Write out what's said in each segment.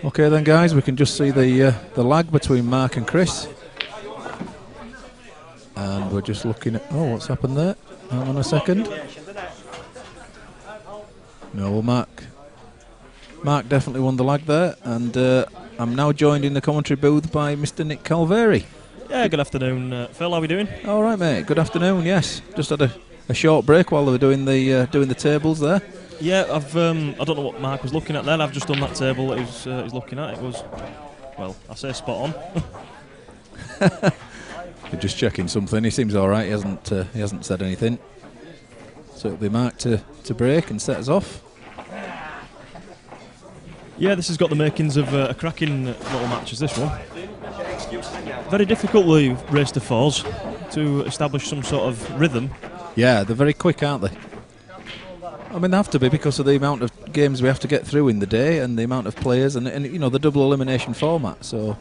Okay then, guys, we can just see the lag between Mark and Chris. And we're just looking at... Oh, what's happened there? Hang on a second. No, Mark definitely won the lag there. And I'm now joined in the commentary booth by Mr. Nick Calveri. Yeah, good afternoon, Phil. How are we doing? All right, mate. Good afternoon. Yes, just had a short break while they were doing the tables there. Yeah, I don't know what Mark was looking at then. I've just done that table that he's looking at. It was, well, I say spot on. You're just checking something. He seems all right. He hasn't said anything. So it'll be Mark to break and set us off. Yeah, this has got the makings of a cracking little match as this one. Very difficult, the race to fours, to establish some sort of rhythm. Yeah, they're very quick, aren't they? I mean, they have to be because of the amount of games we have to get through in the day and the amount of players and you know, the double elimination format. So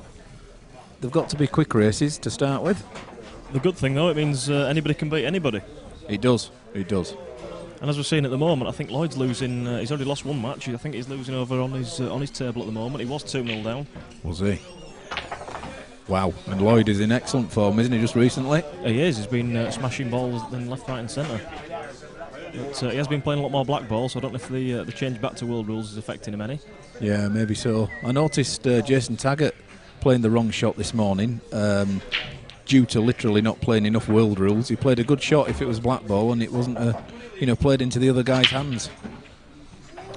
they've got to be quick races to start with. The good thing, though, it means anybody can beat anybody. It does. It does. And as we're seeing at the moment, I think Lloyd's losing. He's already lost one match. I think he's losing over on his table at the moment. He was 2-0 down. Was he? Wow. And Lloyd is in excellent form, isn't he? Just recently. He is. He's been smashing balls in left, right, and centre. But he has been playing a lot more black ball, so I don't know if the change back to world rules is affecting him any. Yeah, maybe so. I noticed Jason Taggart playing the wrong shot this morning, due to literally not playing enough world rules. He played a good shot if it was black ball, and it wasn't played into the other guy's hands.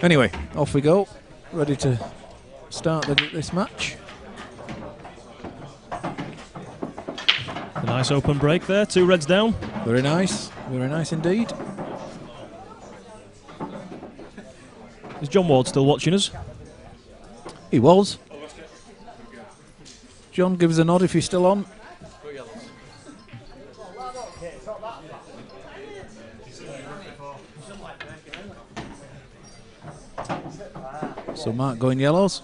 Anyway, off we go, ready to start this match. A nice open break there. 2 reds down. Very nice indeed. Is John Ward still watching us? He was. John, give us a nod if you're still on. So Mark going yellows.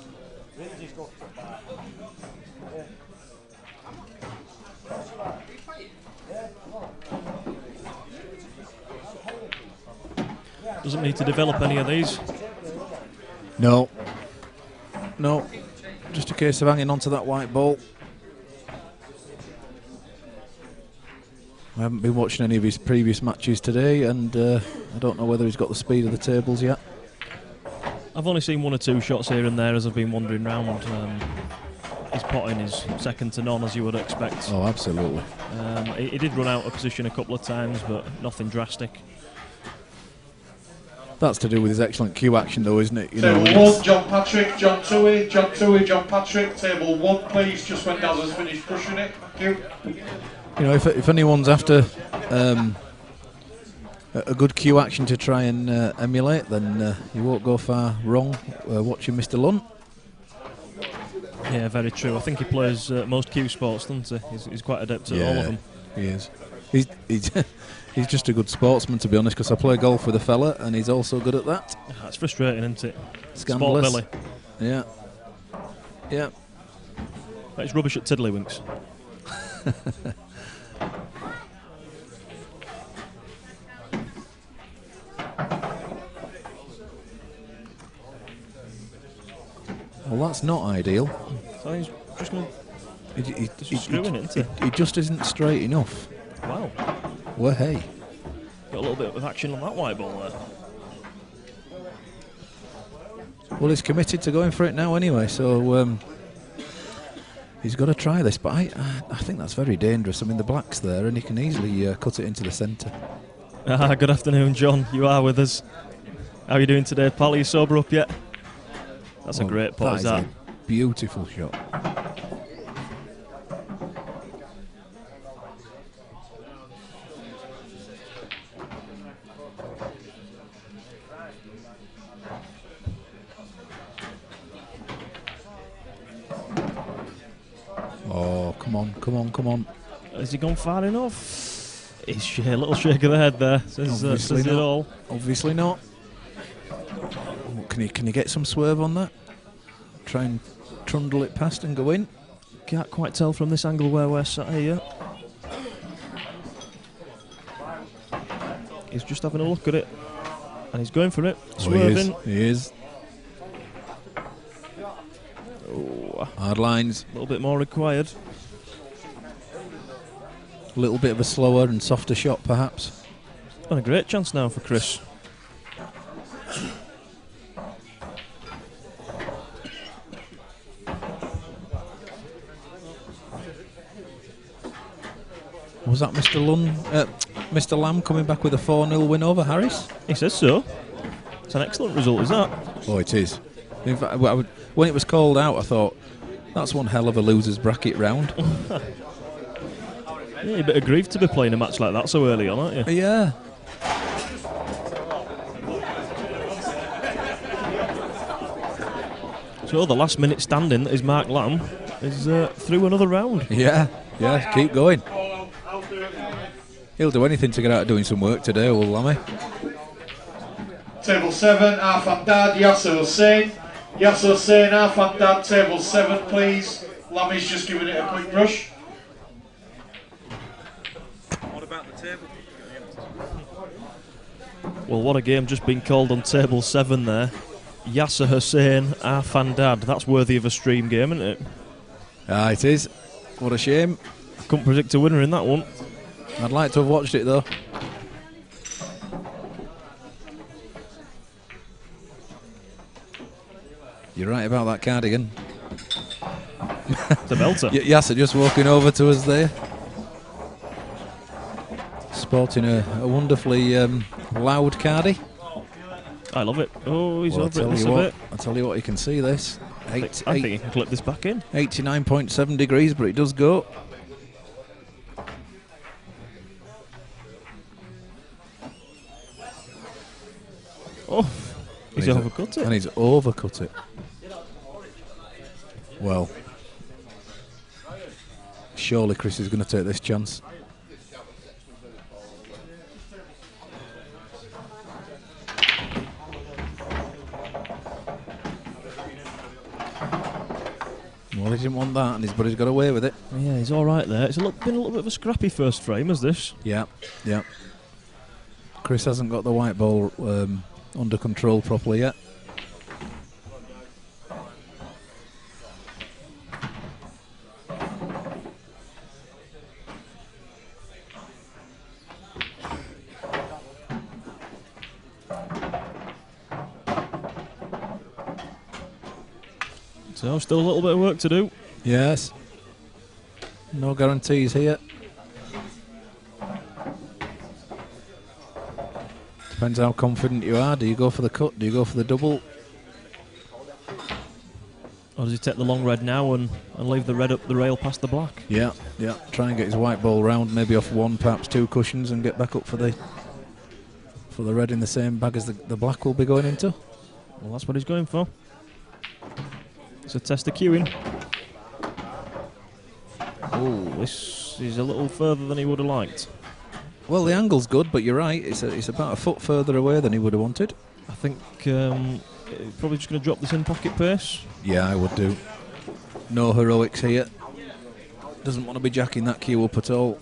Doesn't need to develop any of these. No, just a case of hanging on to that white ball. I haven't been watching any of his previous matches today, and I don't know whether he's got the speed of the tables yet. I've only seen 1 or 2 shots here and there as I've been wandering round. His potting is second to none, as you would expect. Oh, absolutely. He did run out of position a couple of times, but nothing drastic. That's to do with his excellent cue action, though, isn't it? Table 1, John Patrick, John Toohey, John Patrick. Table 1, please, just when Daz has finished pushing it. Thank you. You know, if anyone's after a good cue action to try and emulate, then you won't go far wrong watching Mr. Lunn. Yeah, very true. I think he plays most cue sports, doesn't he? He's quite adept at all of them. He is. He's just a good sportsman, to be honest, because I play golf with a fella and he's also good at that. That's frustrating, isn't it? Scandalous. Sport belly. Yeah. But it's rubbish at tiddlywinks. Well, that's not ideal. So he's just going He's screwing it, isn't he just isn't straight enough. Wow. Well, hey. Got a little bit of action on that white ball there. Well, he's committed to going for it now anyway, so he's got to try this. But I think that's very dangerous. I mean, the black's there, and he can easily cut it into the centre. Good afternoon, John. You are with us. How are you doing today, pal? Are you sober up yet? That's a great pot, is that? A beautiful shot. Oh, come on. Has he gone far enough? He's a little shake of the head there. Says it all. Obviously not. Can he get some swerve on that? Try and trundle it past and go in? Can't quite tell from this angle where we're sat here. He's just having a look at it. And he's going for it. Oh, Swerving. he is. Oh, Hard lines. a little bit more required. A little bit of a slower and softer shot, perhaps. And a great chance now for Chris. Was that Mr. Lunn, Mr. Lamb coming back with a 4-0 win over Harris? He says so. It's an excellent result, is that? Oh, it is. In fact, when it was called out, I thought, that's one hell of a loser's bracket round. Yeah, you're a bit aggrieved to be playing a match like that so early on, aren't you? Yeah. So the last minute standing that is Mark Lamb is through another round. Yeah, keep going. He'll do anything to get out of doing some work today, will Lammy? Table 7, Arfan Dad, Yasser Hussain. Yasser Hussain, Arfan Dad, table 7, please. Lammy's just giving it a quick brush. What about the table? Well, what a game just been called on table 7 there. Yasser Hussain, Arfan Dad. That's worthy of a stream game, isn't it? Ah, it is. What a shame. Couldn't predict a winner in that one. I'd like to have watched it, though. You're right about that cardigan. It's a belter. Yasser just walking over to us there. Sporting a wonderfully loud cardie. I love it. Oh, he's Well, over it a bit. I'll tell you what, you can see this. I think you can clip this back in. 89.7 degrees, but it does go. Oh, he's overcut it. And he's overcut it. Well, surely Chris is going to take this chance. Well, he didn't want that, but he's got away with it. Yeah, he's all right there. It's been a little bit of a scrappy first frame, has this? Yeah. Chris hasn't got the white ball under control properly yet. So, still a little bit of work to do. Yes. No guarantees here. Depends how confident you are. Do you go for the cut? Do you go for the double? Or does he take the long red now and leave the red up the rail past the black? Yeah. Try and get his white ball round, maybe off one, perhaps two cushions, and get back up for the red in the same bag as the black will be going into. Well, that's what he's going for. It's a test of queuing. Oh, this is a little further than he would have liked. Well, the angle's good, but you're right. It's about a foot further away than he would have wanted. I think probably just going to drop this in pocket pace. Yeah, I would do. No heroics here. Doesn't want to be jacking that cue up at all.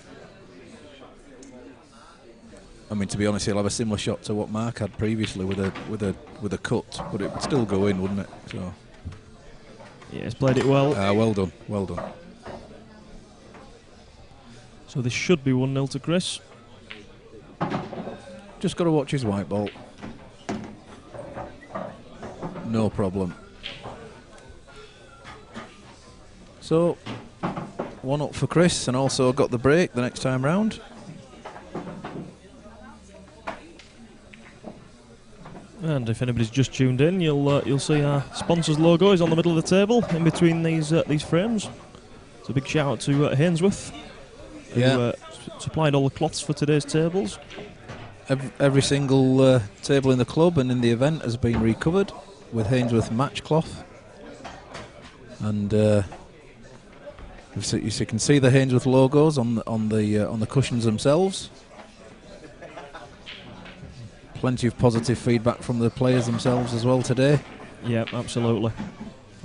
I mean, to be honest, he'll have a similar shot to what Mark had previously with a cut, but it would still go in, wouldn't it? So. Yeah, he's played it well. Well done. So this should be 1-0 to Chris. Just got to watch his white ball. No problem. So, 1 up for Chris, and also got the break the next time round. And if anybody's just tuned in, you'll see our sponsor's logo is on the middle of the table, in between these frames. So a big shout out to Hainsworth, who supplied all the cloths for today's tables. Every single table in the club and in the event has been recovered with Hainsworth match cloth, and you can see the Hainsworth logos on the cushions themselves. Plenty of positive feedback from the players themselves as well today. Yeah, absolutely.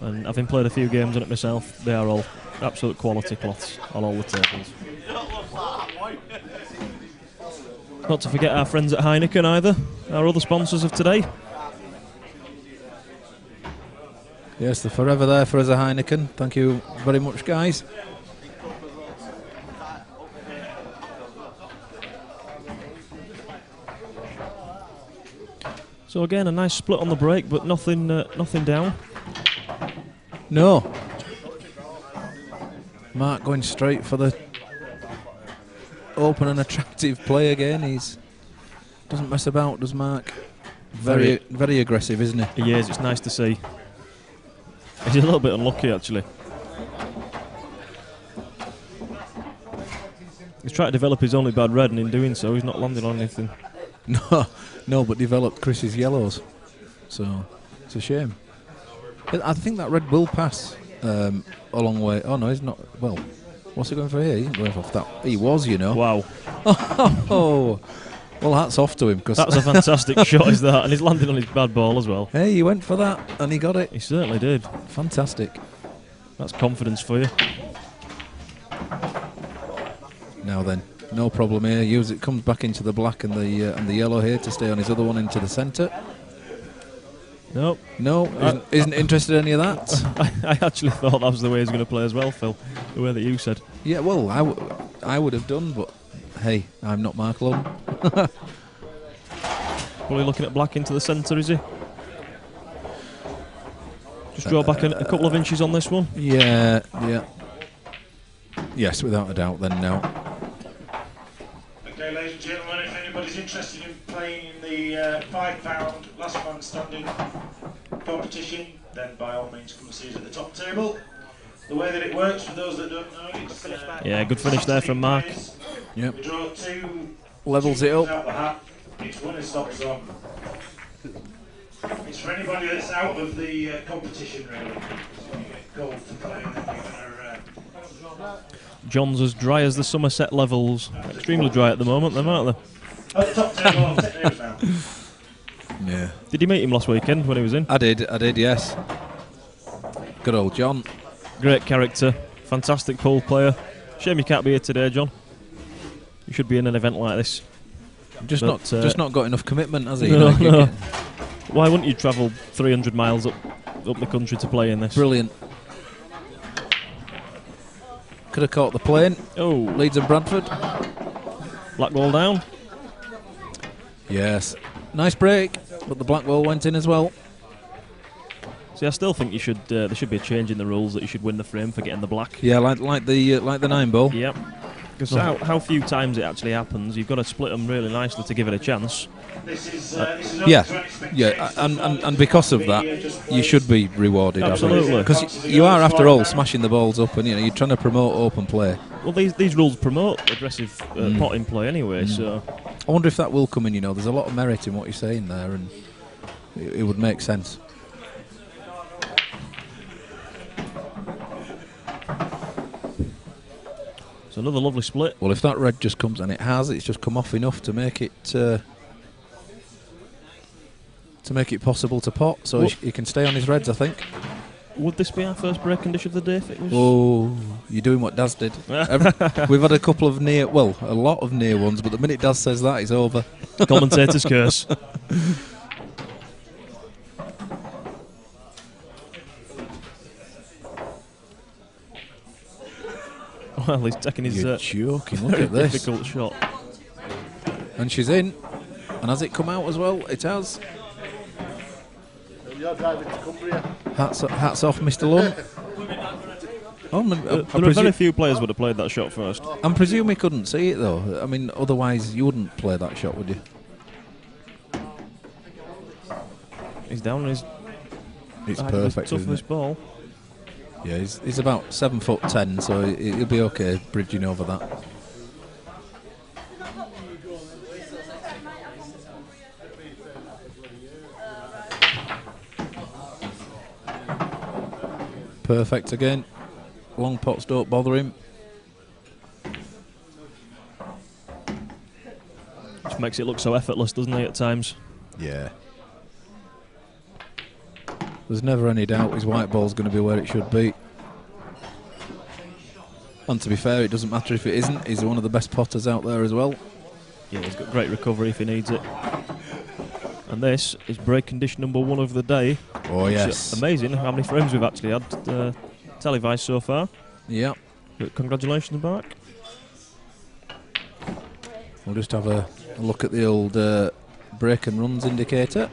And having played a few games on it myself, they are all absolute quality cloths on all the tables. Not to forget our friends at Heineken either, our other sponsors of today. Yes, they're forever there for us at Heineken. Thank you very much, guys. So again, a nice split on the break, but nothing down. No. Mark going straight for the open and attractive play again. He's doesn't mess about, does Mark? Very aggressive, isn't he? He is. It's nice to see. He's a little bit unlucky, actually. He's trying to develop his only bad red, and in doing so, he's not landing on anything. No, but developed Chris's yellows. So it's a shame. I think that red will pass a long way. Oh no, he's not. Well, what's he going for here? He isn't going off that. He was, you know. Wow. Oh, well, hats off to him, because that's a fantastic shot, is that? And he's landing on his bad ball as well. Hey, he went for that and he got it. He certainly did. Fantastic. That's confidence for you. Now then, no problem here. It comes back into the black and the yellow here to stay on his other one into the centre. Nope. No, isn't interested in any of that. I actually thought that was the way he was going to play as well, Phil. The way that you said. Yeah, well, I would have done, but hey, I'm not Mark Lunn. Probably looking at black into the centre, is he? Just draw back a couple of inches on this one. Yeah. Yes, without a doubt. Then no. Okay, ladies and gentlemen, if anybody's interested in playing in the £5 last man standing competition, then by all means come and see us at the top table. The way that it works, for those that don't know, it's yeah, good finish there from Mark. Yep. We draw two. Levels it up. Out the hat. It's winner stops on. It's for anybody that's out of the competition, really. So you get gold to play, and then you're gonna. John's as dry as the Somerset levels. Extremely dry at the moment, them, aren't they? At the top table, I'll take those now. Yeah. Did you meet him last weekend when he was in? I did, yes. Good old John. Great character, fantastic pool player. Shame you can't be here today, John. You should be in an event like this. Just not got enough commitment, has he? No. Why wouldn't you travel 300 miles up the country to play in this? Brilliant. Could have caught the plane. Oh, Leeds and Bradford. Black ball down. Yes. Nice break, but the black ball went in as well. See, I still think you should. There should be a change in the rules that you should win the frame for getting the black. Yeah, like the 9 ball. Yep. Because how few times it actually happens, you've got to split them really nicely to give it a chance. This is yeah, and because of that, you should be rewarded. Absolutely. Because you are, after all, smashing the balls up, and you're trying to promote open play. Well, these rules promote aggressive potting play anyway. So I wonder if that will come in. There's a lot of merit in what you're saying there, and it would make sense. It's another lovely split. Well, if that red just comes, and it's just come off enough to make it possible to pot, so he can stay on his reds, I think. Would this be our first breaking dish of the day if it was? Oh, you're doing what Daz did. We've had a couple of a lot of near ones, but the minute Daz says that, it's over. Commentator's curse. Well, he's taking his joking. Look at this difficult shot. And she's in. And has it come out as well? It has. Hats off, Mr. Lunn. There are very few players would have played that shot first. I presume he couldn't see it though. I mean, otherwise you wouldn't play that shot, would you? He's down on his. It's perfect. Tough this ball. Yeah, he's about 7'10", so he'll be okay bridging over that. Perfect again. Long pots don't bother him. Just makes it look so effortless, doesn't he, at times? Yeah. There's never any doubt his white ball's going to be where it should be. And to be fair, it doesn't matter if it isn't. He's one of the best potters out there as well. Yeah, he's got great recovery if he needs it. And this is break condition number 1 of the day. Oh, yes. Amazing how many frames we've actually had televised so far. Yep. But congratulations, Mark. We'll just have a look at the old break and runs indicator.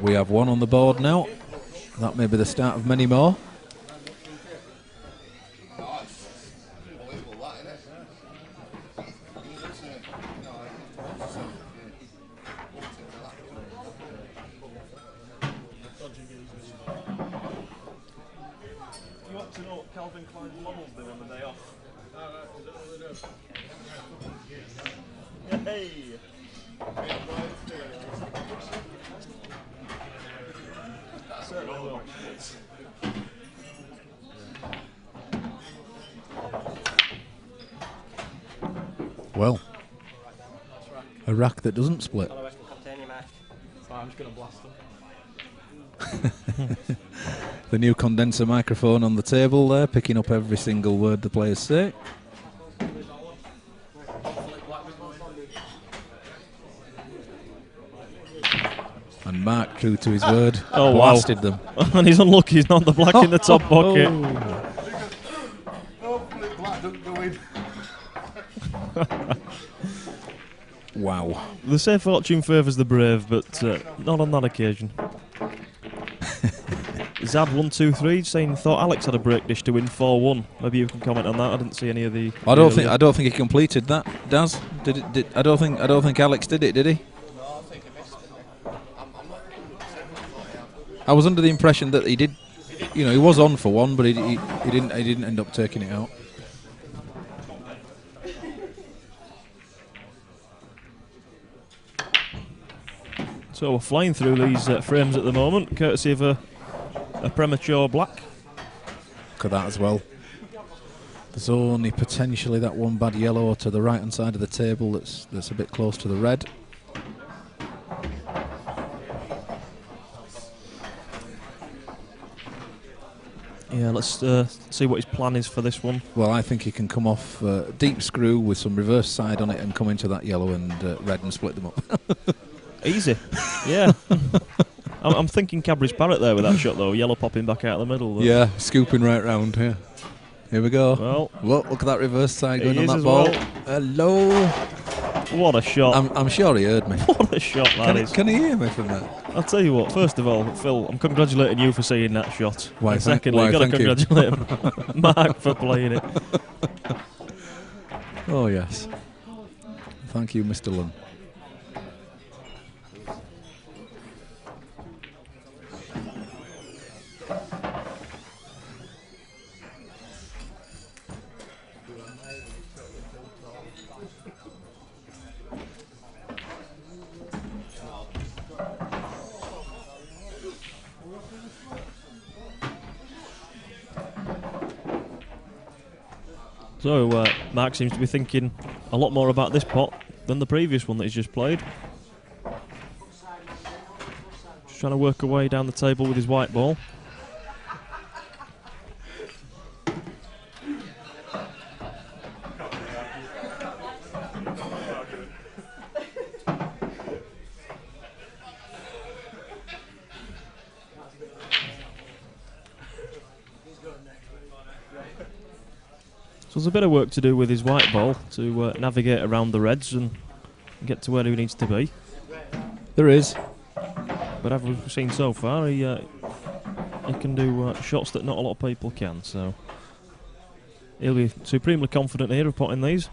We have 1 on the board now. That may be the start of many more. You want to know what Calvin Klein's models do on the day off? Hey! Certainly will. Well, a rack that doesn't split. So I'm just going to blast them. The new condenser microphone on the table there, picking up every single word the players say. And Mark, true to his word, blasted them. And he's unlucky he's not the black in the top pocket. Hopefully black doesn't go in. Wow. The say fortune favours the brave, but not on that occasion. Zad123 saying thought Alex had a break dish to win 4-1. Maybe you can comment on that. I didn't see any of the. I don't think he completed that. Daz, I don't think Alex did it. Did he? No, I think I missed it. I'm not. I was under the impression that he did. You know, he was on for 1, but he didn't end up taking it out. So we're flying through these frames at the moment, courtesy of a premature black. Look at that as well. There's only potentially that 1 bad yellow to the right hand side of the table that's a bit close to the red. Yeah, let's see what his plan is for this one. Well, I think he can come off deep screw with some reverse side on it and come into that yellow and red and split them up. Easy. Yeah. I'm thinking Cadbury's Parrot there with that shot, though. Yellow popping back out of the middle. Though. Yeah, scooping right round here. Here we go. Well, look at that reverse side going he on is that as ball. well. Hello. What a shot. I'm sure he heard me. What a shot that is. Can he hear me from that? I'll tell you what, first of all, Phil, I'm congratulating you for seeing that shot. Why, And secondly, you've got to thank you. congratulate Mark for playing it. Oh, yes. Thank you, Mr. Lunn. So, Mark seems to be thinking a lot more about this pot than the previous one that he's just played. Just trying to work away down the table with his white ball. So there's a bit of work to do with his white ball to navigate around the reds and get to where he needs to be. There is. But as we've seen so far, he can do shots that not a lot of people can. So he'll be supremely confident here of potting these.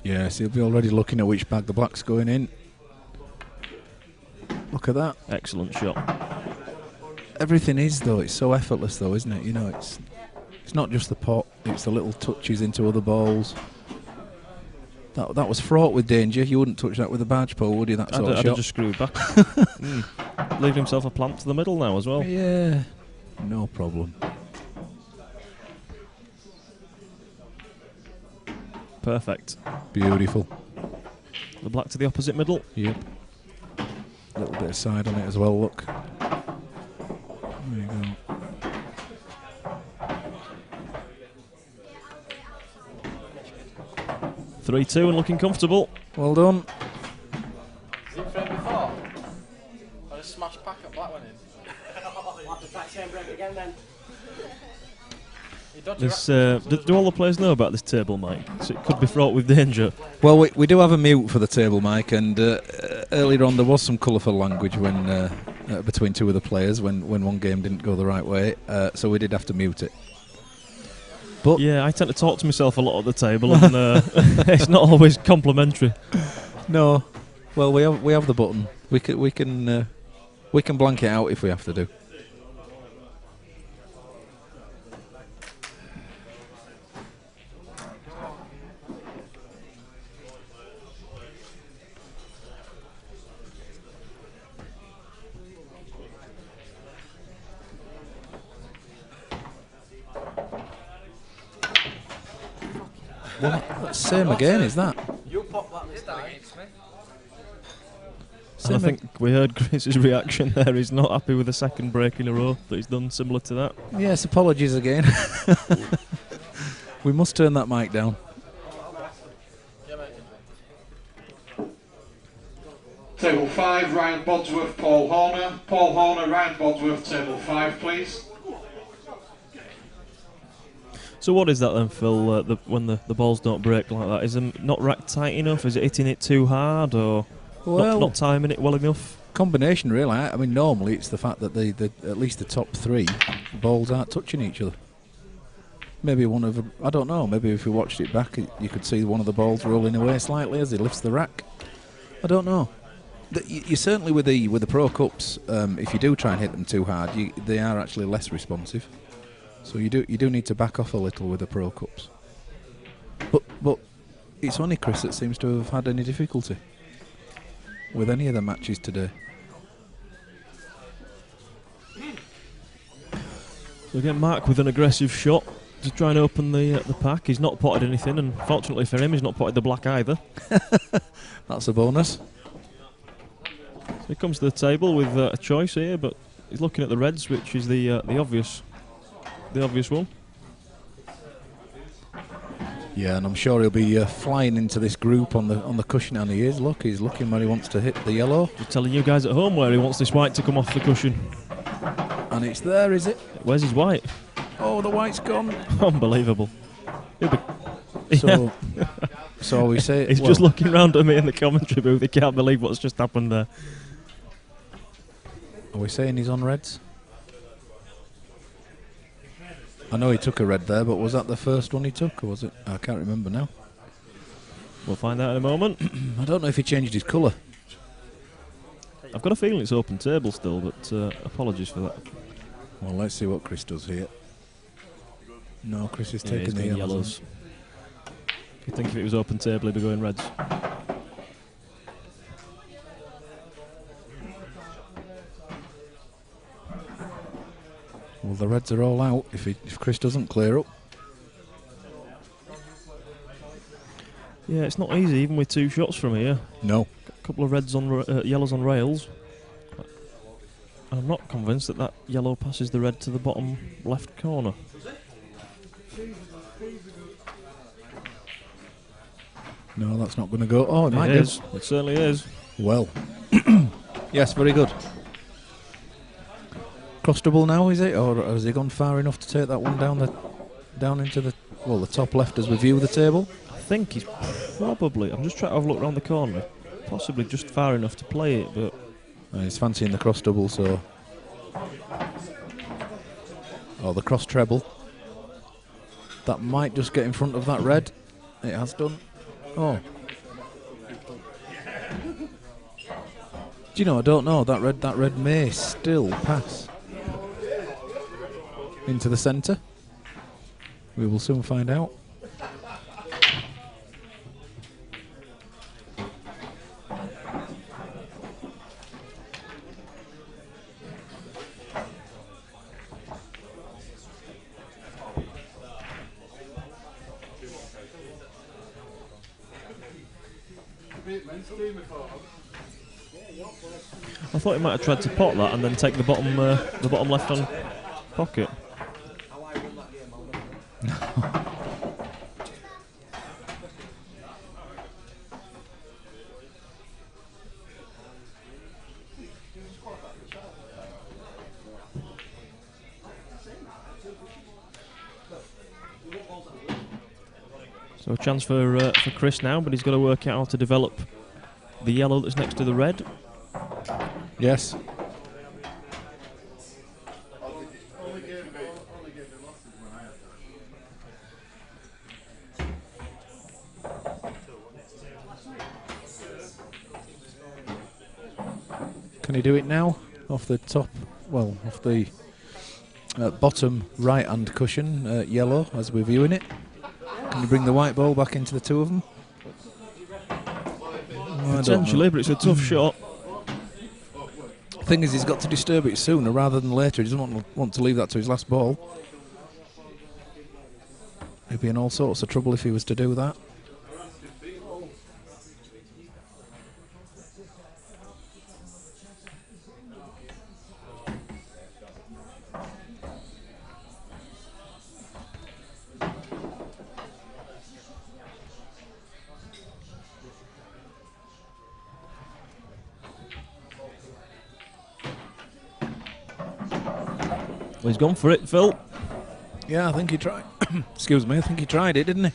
Yes, he'll be already looking at which bag the black's going in. Look at that. Excellent shot. Everything is, though. It's so effortless, though, isn't it? You know, it's not just the pot, it's the little touches into other balls. That was fraught with danger. You wouldn't touch that with a barge pole, would you, that sort of I'd shot? have just screwed back. Leaving himself a plant to the middle now as well. Yeah, no problem. Perfect. Beautiful. The black to the opposite middle. Yep. A little bit of side on it as well, look. There you go. 3-2 and looking comfortable. Well done. Is it frame before? I just smashed pack at black one in. I'll have to try same break again then. Do all the players know about this table, Mike? So it could be fraught with danger. Well, we do have a mute for the table mic, and earlier on there was some colourful language when between two of the players when one game didn't go the right way, so we did have to mute it. But yeah, I tend to talk to myself a lot at the table, and it's not always complimentary. no, well we have the button. We can blank it out if we have to do. What? Same again, is that? You pop that this time. Against me. And I think we heard Chris's reaction there. He's not happy with the second break in a row that he's done similar to that. Yes, apologies again. We must turn that mic down. Table 5, Ryan Bodsworth, Paul Horner. Paul Horner, Ryan Bodsworth, table 5, please. So what is that then, Phil, when the balls don't break like that? Is them not racked tight enough? Is it hitting it too hard, or not timing it well enough? Combination, really. I mean, normally it's the fact that at least the top three balls aren't touching each other. Maybe one of them, I don't know, maybe if you watched it back you could see one of the balls rolling away slightly as he lifts the rack. I don't know. You certainly with the Pro Cups, if you do try and hit them too hard, they are actually less responsive. So you do need to back off a little with the Pro Cups. But it's only Chris that seems to have had any difficulty with any of the matches today. So again, Mark with an aggressive shot to try and open the pack. He's not potted anything, and fortunately for him, he's not potted the black either. That's a bonus. So he comes to the table with a choice here, but he's looking at the reds, which is the obvious one. Yeah, and I'm sure he'll be flying into this group on the cushion, and he is. Look, he's looking where he wants to hit the yellow. He's telling you guys at home where he wants this white to come off the cushion. And it's there, is it? Where's his white? Oh, the white's gone. Unbelievable. So, so we say... He's just looking round at me in the commentary booth. He can't believe what's just happened there. Are we saying he's on reds? I know he took a red there, but was that the first one he took, or was it? I can't remember now. We'll find out in a moment. I don't know if he changed his colour. I've got a feeling it's open table still, but apologies for that. Well, let's see what Chris does here. No, Chris is taking the yellows. You'd think if it was open table, he'd be going reds. Well, the reds are all out if Chris doesn't clear up. Yeah, it's not easy, even with two shots from here. No. Got a couple of reds on yellows on rails. I'm not convinced that yellow passes the red to the bottom left corner. No, that's not going to go. Oh, it might do. It certainly is. Well, yes, very good. Cross double now, is it, or has he gone far enough to take that one down into the top left as we view the table? I think he's probably. I'm just trying to have a look around the corner. Possibly just far enough to play it, but he's fancying the cross double, so the cross treble. That might just get in front of that red. It has done. Oh. Do you know? I don't know. That red may still pass into the centre. We will soon find out. I thought he might have tried to pot that and then take the bottom left-hand pocket. So a chance for Chris now, but he's got to work out how to develop the yellow that's next to the red. Yes. Can he do it now? Off the top, well, off the bottom right-hand cushion, yellow, as we're viewing it. Can you bring the white ball back into the two of them? Potentially, but it's a tough shot. Thing is, he's got to disturb it sooner rather than later. He doesn't want to leave that to his last ball. He'd be in all sorts of trouble if he was to do that. Well, he's gone for it, Phil. Yeah, I think he tried. Excuse me, I think he tried it, didn't he?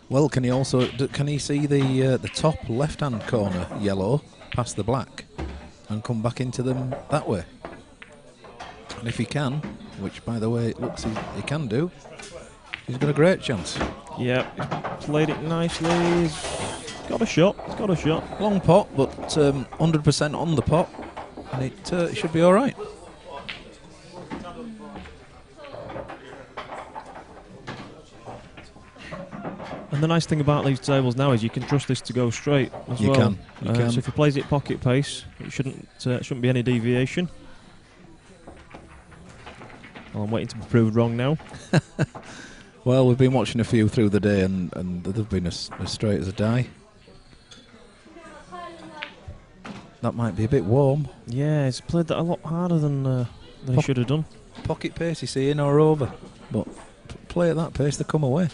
Well, can he also can he see the top left-hand corner yellow past the black and come back into them that way? And if he can, which by the way it looks he can do, he's got a great chance. Yeah, he's played it nicely. He's got a shot. He's got a shot. Long pot, but 100% on the pot, and it should be all right. And the nice thing about these tables now is you can trust this to go straight as You well. can. So if he plays it pocket pace, it shouldn't be any deviation. Well, I'm waiting to be proved wrong now. Well, we've been watching a few through the day, and they've been as straight as a die. That might be a bit warm. Yeah, he's played that a lot harder than he should have done. Pocket pace, you see, in or over. But play at that pace, they come away.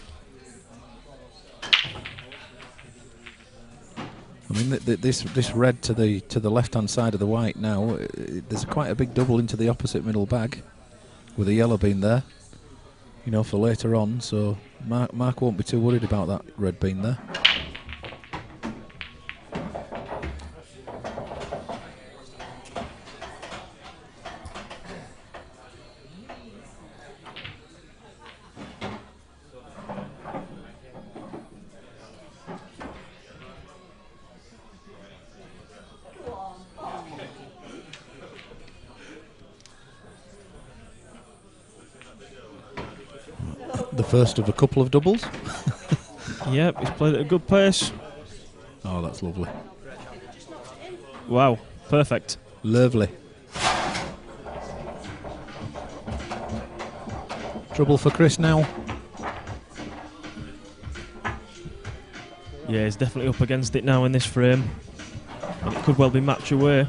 I mean, this red to the left-hand side of the white now, there's quite a big double into the opposite middle bag, with the yellow being there, you know, for later on. So Mark won't be too worried about that red being there. The first of a couple of doubles. Yep, he's played at a good pace. Oh, that's lovely. Wow, perfect. Lovely. Trouble for Chris now. Yeah, he's definitely up against it now in this frame. And it could well be match away.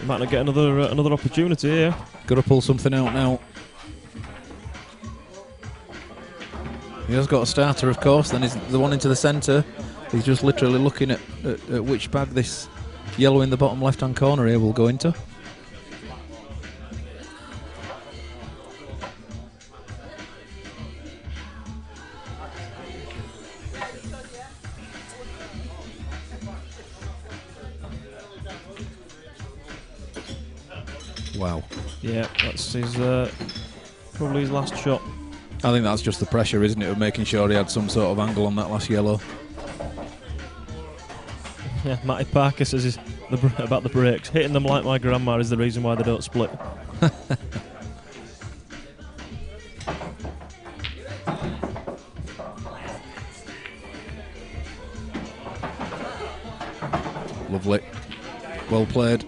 He might not get another opportunity here. Got to pull something out now. He has got a starter, of course. Then he's the one into the centre. He's just literally looking at which bag this yellow in the bottom left-hand corner here will go into. Wow. Yeah, that's his probably his last shot. I think that's just the pressure, isn't it, of making sure he had some sort of angle on that last yellow. Yeah, Matty Parker says about the brakes. Hitting them like my grandma is the reason why they don't split. Lovely. Well played.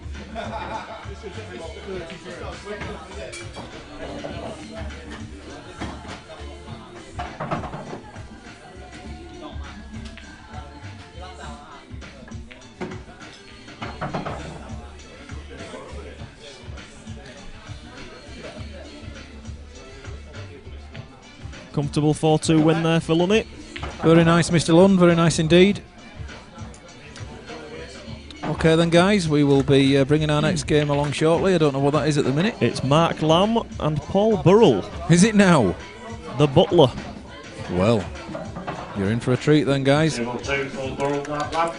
Comfortable 4-2 win there for Lunn. Very nice, Mr. Lunn. Very nice indeed. Okay then, guys, we will be bringing our next game along shortly. I don't know what that is at the minute. It's Mark Lamb and Paul Burrell. Is it now? The butler. Well, you're in for a treat then, guys. Table 2 for Burrell, Mark Lamb.